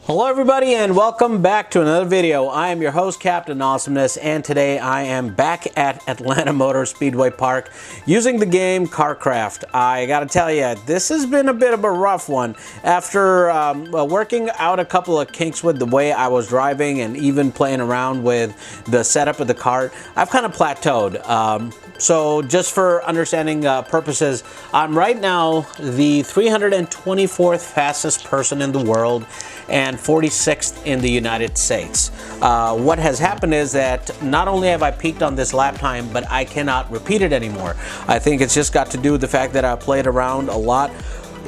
Hello everybody and welcome back to another video. I am your host Captain Awesomeness and today I am back at Atlanta Motor Speedway Park using the game KartKraft. I gotta tell you, this has been a bit of a rough one. After working out a couple of kinks with the way I was driving and even playing around with the setup of the cart, I've kind of plateaued. So just for understanding purposes, I'm right now the 324th fastest person in the world and 46th in the United States. What has happened is that not only have I peaked on this lap time, but I cannot repeat it anymore. I think it's just got to do with the fact that I played around a lot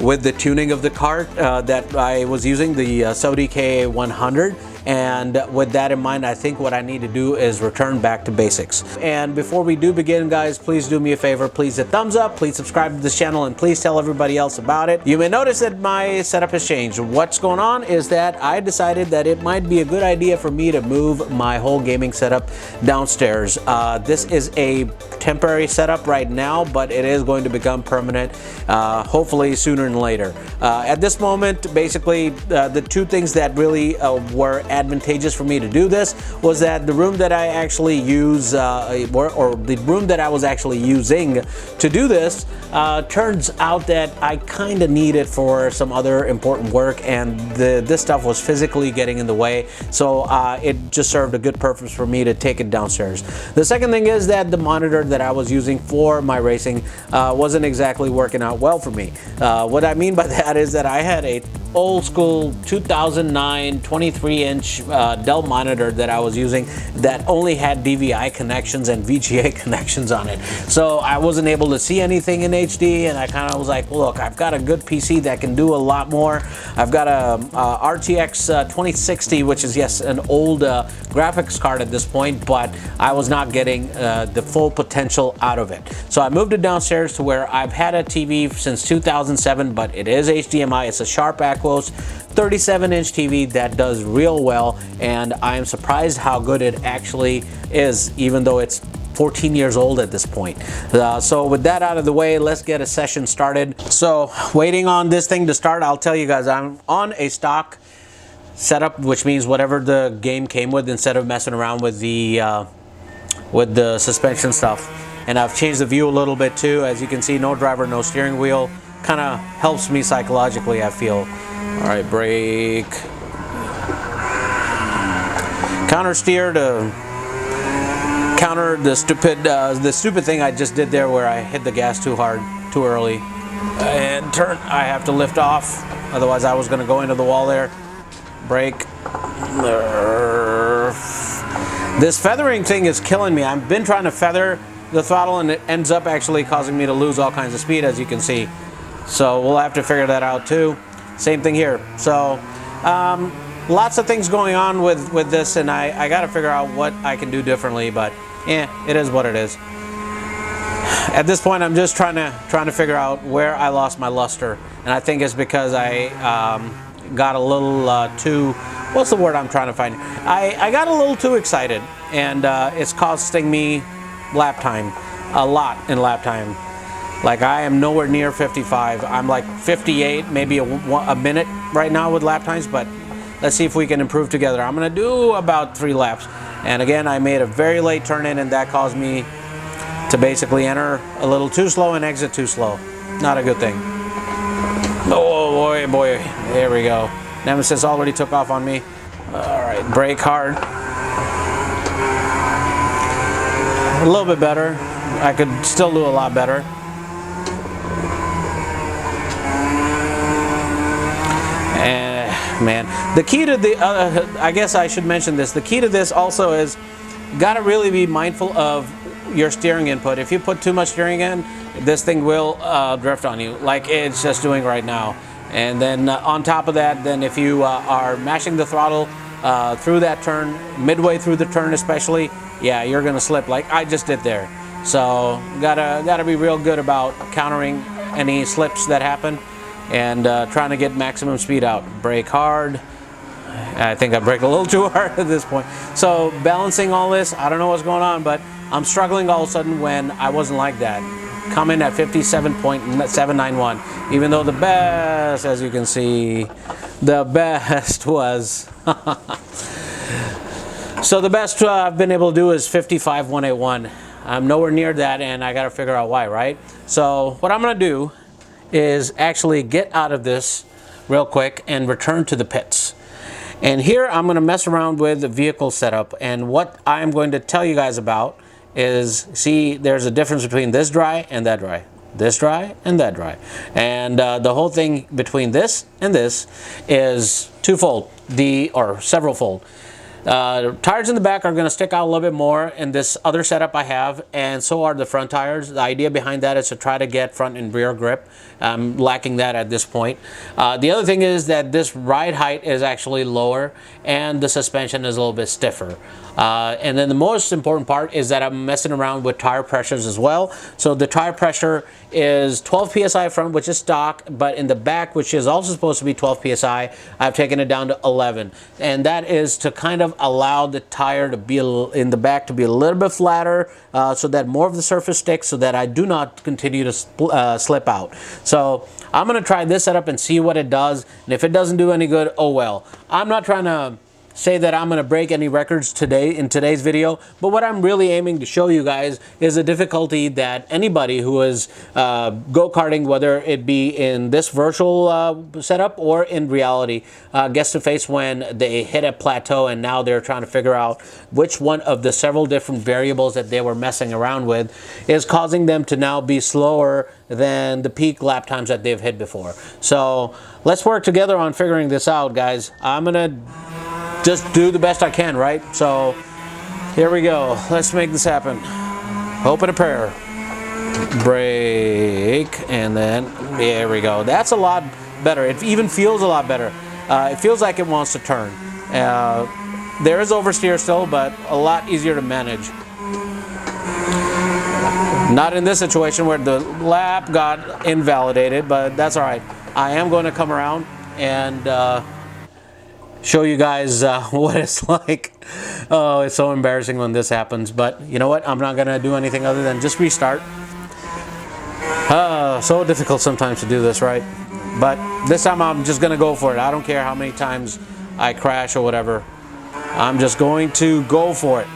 with the tuning of the cart that I was using, the Sodi KA100. And with that in mind, I think what I need to do is return back to basics. And before we do begin, guys, please do me a favor. Please hit thumbs up, please subscribe to this channel, and please tell everybody else about it. You may notice that my setup has changed. What's going on is that I decided that it might be a good idea for me to move my whole gaming setup downstairs. This is a temporary setup right now, but it is going to become permanent, hopefully sooner than later. At this moment, basically, the two things that really were advantageous for me to do this was that the room that I actually use, or the room that I was actually using to do this, turns out that I kind of need it for some other important work, and this stuff was physically getting in the way, so it just served a good purpose for me to take it downstairs. The second thing is that the monitor that I was using for my racing wasn't exactly working out well for me. What I mean by that is that I had a old school 2009 23-inch Dell monitor that I was using that only had DVI connections and VGA connections on it. So I wasn't able to see anything in HD, and I kind of was like, look, I've got a good PC that can do a lot more. I've got a RTX 2060, which is, yes, an old graphics card at this point, but I was not getting the full potential out of it. So I moved it downstairs to where I've had a TV since 2007, but it is HDMI. It's a Sharp Aquos 37-inch TV that does real well, and I am surprised how good it actually is, even though it's 14 years old at this point. So with that out of the way, let's get a session started. So waiting on this thing to start, I'll tell you guys I'm on a stock setup, which means whatever the game came with, instead of messing around with the suspension stuff. And I've changed the view a little bit too. As you can see, no driver, no steering wheel. Kind of helps me psychologically, I feel. All right, brake. Counter steer to counter the stupid thing I just did there where I hit the gas too hard, too early. And turn, I have to lift off. Otherwise I was gonna go into the wall there. Brake. This feathering thing is killing me. I've been trying to feather the throttle and it ends up actually causing me to lose all kinds of speed, as you can see. So we'll have to figure that out too. Same thing here. So lots of things going on with this, and I got to figure out what I can do differently, but yeah, it is what it is. At this point, I'm just trying to figure out where I lost my luster, and I think it's because I got a little too, what's the word I'm trying to find? I got a little too excited, and it's costing me lap time, a lot in lap time. Like, I am nowhere near 55. I'm like 58, maybe a minute right now with lap times, but let's see if we can improve together. I'm gonna do about 3 laps. And again, I made a very late turn in, and that caused me to basically enter a little too slow and exit too slow. Not a good thing. Oh boy, there we go. Nemesis already took off on me. All right, brake hard. A little bit better. I could still do a lot better. Man, the key to the I guess I should mention this, the key to this also is gotta really be mindful of your steering input. If you put too much steering in, this thing will drift on you like it's just doing right now. And then on top of that, then if you are mashing the throttle through that turn, midway through the turn especially, yeah, you're gonna slip like I just did there. So gotta be real good about countering any slips that happen and trying to get maximum speed out. Brake hard. I think I brake a little too hard at this point. So balancing all this, I don't know what's going on, but I'm struggling all of a sudden when I wasn't like that. Come in at 57.791, even though the best, as you can see, The best was so the best I've been able to do is 55,181. I'm nowhere near that, and I got to figure out why, right? So what I'm going to do is actually get out of this real quick and return to the pits. And here I'm going to mess around with the vehicle setup, and what I'm going to tell you guys about is, see, there's a difference between this dry and that dry, this dry and that dry, and the whole thing between this and this is twofold, or severalfold. Tires in the back are going to stick out a little bit more in this other setup I have, and so are the front tires. The idea behind that is to try to get front and rear grip. I'm lacking that at this point. The other thing is that this ride height is actually lower, and the suspension is a little bit stiffer. And then the most important part is that I'm messing around with tire pressures as well. So the tire pressure is 12 psi front, which is stock, but in the back, which is also supposed to be 12 psi, I've taken it down to 11. And that is to kind of allow the tire to be in the back to be a little bit flatter, so that more of the surface sticks, so that I do not continue to slip out. So I'm going to try this setup and see what it does. And if it doesn't do any good, oh well. I'm not trying to say that I'm going to break any records today in today's video, but what I'm really aiming to show you guys is a difficulty that anybody who is go-karting, whether it be in this virtual setup or in reality, gets to face when they hit a plateau and now they're trying to figure out which one of the several different variables that they were messing around with is causing them to now be slower than the peak lap times that they've hit before. So let's work together on figuring this out, guys. I'm gonna just do the best I can, right? So here we go. Let's make this happen. Hope and a prayer. Brake, and then there we go. That's a lot better. It even feels a lot better. It feels like it wants to turn. There is oversteer still, but a lot easier to manage. Not in this situation where the lap got invalidated, but that's all right. I am going to come around and show you guys what it's like. Oh, it's so embarrassing when this happens, but you know what? I'm not gonna do anything other than just restart. So difficult sometimes to do this, right? But this time I'm just gonna go for it. I don't care how many times I crash or whatever. I'm just going to go for it.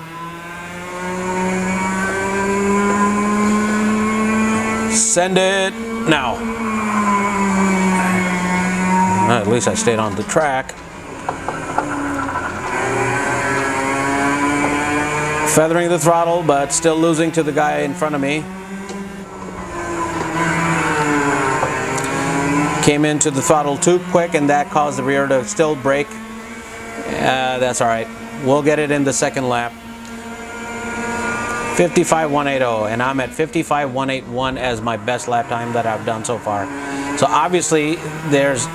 Send it now. At least I stayed on the track. Feathering the throttle, but still losing to the guy in front of me. Came into the throttle too quick, and that caused the rear to still brake. That's all right. We'll get it in the second lap. 55,180, and I'm at 55,181 as my best lap time that I've done so far. So obviously there's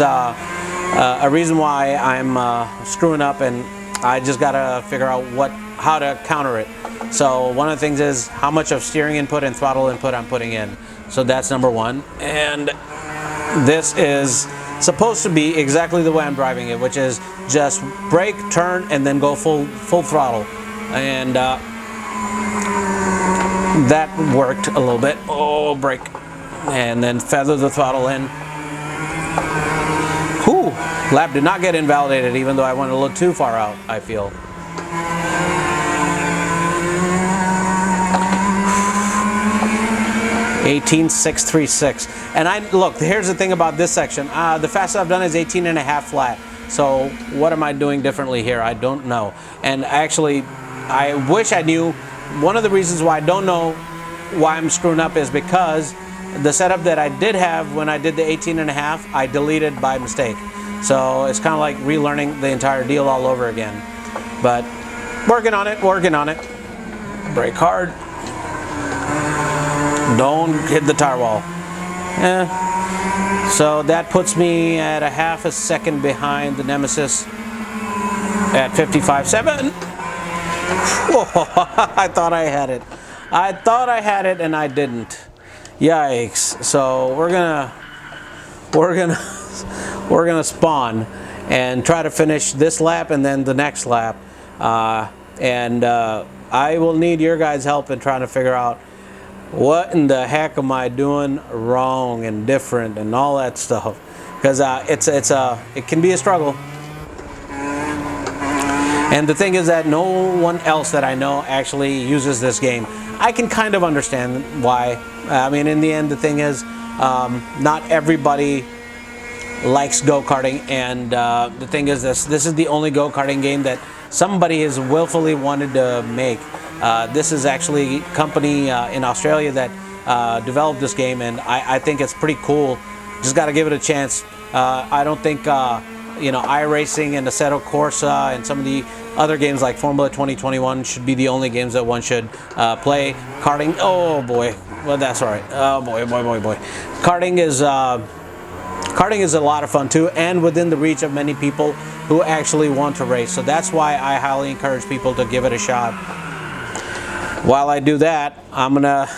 a reason why I'm screwing up, and I just gotta figure out how to counter it. So one of the things is how much of steering input and throttle input I'm putting in. So that's number one. And this is supposed to be exactly the way I'm driving it, which is just brake, turn, and then go full throttle. And that worked a little bit. Oh, brake. And then feather the throttle in. Whew, lap did not get invalidated, even though I went a little too far out, I feel. $18,636. And look, here's the thing about this section. The fastest I've done is 18.5 flat. So what am I doing differently here? I don't know. And actually, I wish I knew. One of the reasons why I don't know why I'm screwing up is because the setup that I did have when I did the 18.5, I deleted by mistake. So it's kind of like relearning the entire deal all over again. But working on it, working on it. Brake hard. Don't hit the tire wall. So that puts me at a half a second behind the Nemesis at 55.7. I thought I had it. I thought I had it and I didn't. Yikes. So we're gonna spawn and try to finish this lap and then the next lap. I will need your guys' help in trying to figure out what in the heck am I doing wrong and different and all that stuff, because it can be a struggle. And the thing is that no one else that I know actually uses this game. I can kind of understand why. I mean, in the end, the thing is, not everybody likes go-karting, and the thing is, this is the only go-karting game that somebody has willfully wanted to make. This is actually a company in Australia that developed this game, and I think it's pretty cool. Just got to give it a chance. I don't think iRacing and Assetto Corsa and some of the other games like Formula 2021 should be the only games that one should play. Karting, oh boy, well that's all right. Oh boy. Karting is a lot of fun too, and within the reach of many people who actually want to race. So that's why I highly encourage people to give it a shot. While I do that, I'm gonna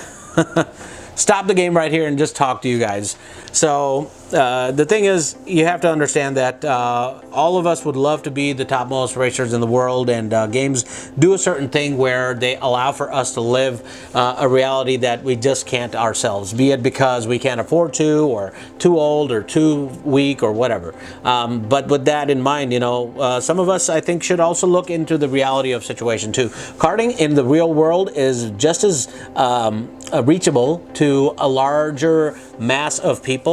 stop the game right here and just talk to you guys. So the thing is, you have to understand that all of us would love to be the topmost racers in the world, and games do a certain thing where they allow for us to live a reality that we just can't ourselves, be it because we can't afford to, or too old, or too weak, or whatever. But with that in mind, some of us, I think, should also look into the reality of situation too. Karting in the real world is just as reachable to a larger mass of people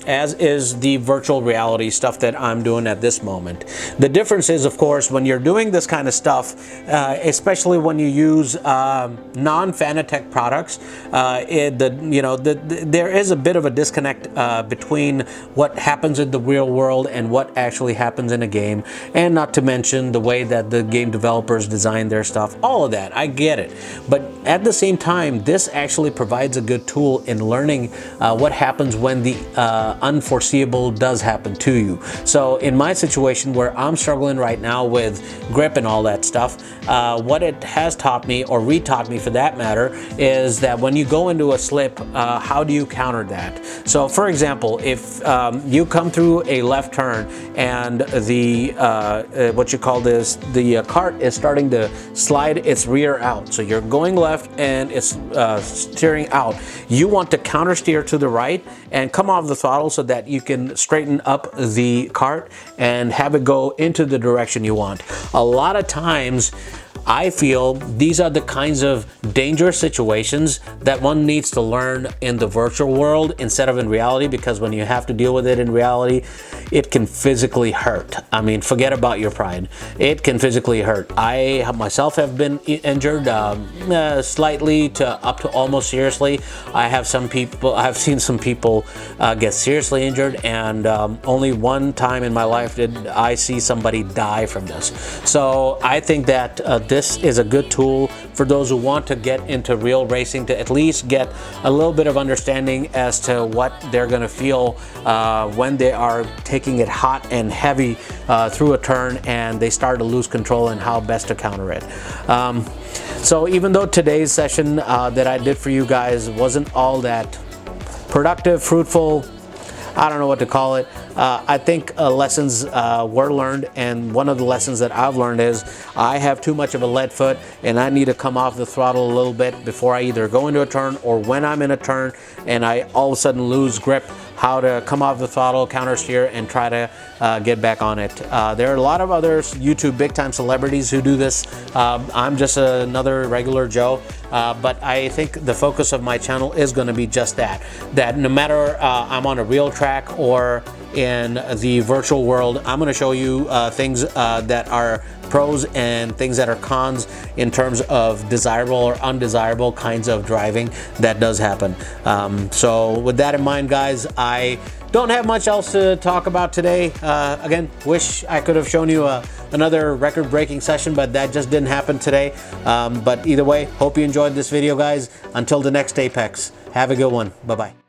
as is the virtual reality stuff that I'm doing at this moment. The difference is, of course, when you're doing this kind of stuff, especially when you use non-Fanatec products, there is a bit of a disconnect between what happens in the real world and what actually happens in a game, and not to mention the way that the game developers design their stuff. All of that, I get it. But at the same time, this actually provides a good tool in learning what happens when the unforeseeable does happen to you. So in my situation where I'm struggling right now with grip and all that stuff, what it has taught me, or retaught me for that matter, is that when you go into a slip, how do you counter that? So for example, if you come through a left turn and the cart is starting to slide its rear out, so you're going left and it's steering out, you want to counter steer to the right and come off the throttle so that you can straighten up the cart and have it go into the direction you want. A lot of times I feel these are the kinds of dangerous situations that one needs to learn in the virtual world instead of in reality, because when you have to deal with it in reality, it can physically hurt. I mean, forget about your pride. It can physically hurt. I myself have been injured slightly to up to almost seriously. I've seen some people get seriously injured, and only one time in my life did I see somebody die from this. So I think that this is a good tool for those who want to get into real racing, to at least get a little bit of understanding as to what they're going to feel when they are taking it hot and heavy through a turn and they start to lose control, and how best to counter it. So even though today's session that I did for you guys wasn't all that productive, fruitful, I don't know what to call it, I think lessons were learned, and one of the lessons that I've learned is I have too much of a lead foot, and I need to come off the throttle a little bit before I either go into a turn, or when I'm in a turn and I all of a sudden lose grip, how to come off the throttle, counter steer, and try to get back on it. There are a lot of other YouTube big time celebrities who do this. I'm just another regular Joe, but I think the focus of my channel is going to be just that no matter I'm on a real track or in the virtual world, I'm going to show you things that are pros and things that are cons in terms of desirable or undesirable kinds of driving that does happen. So with that in mind, guys, I don't have much else to talk about today. Again, wish I could have shown you another record-breaking session, but that just didn't happen today. But either way, hope you enjoyed this video, guys. Until the next Apex, have a good one. Bye-bye.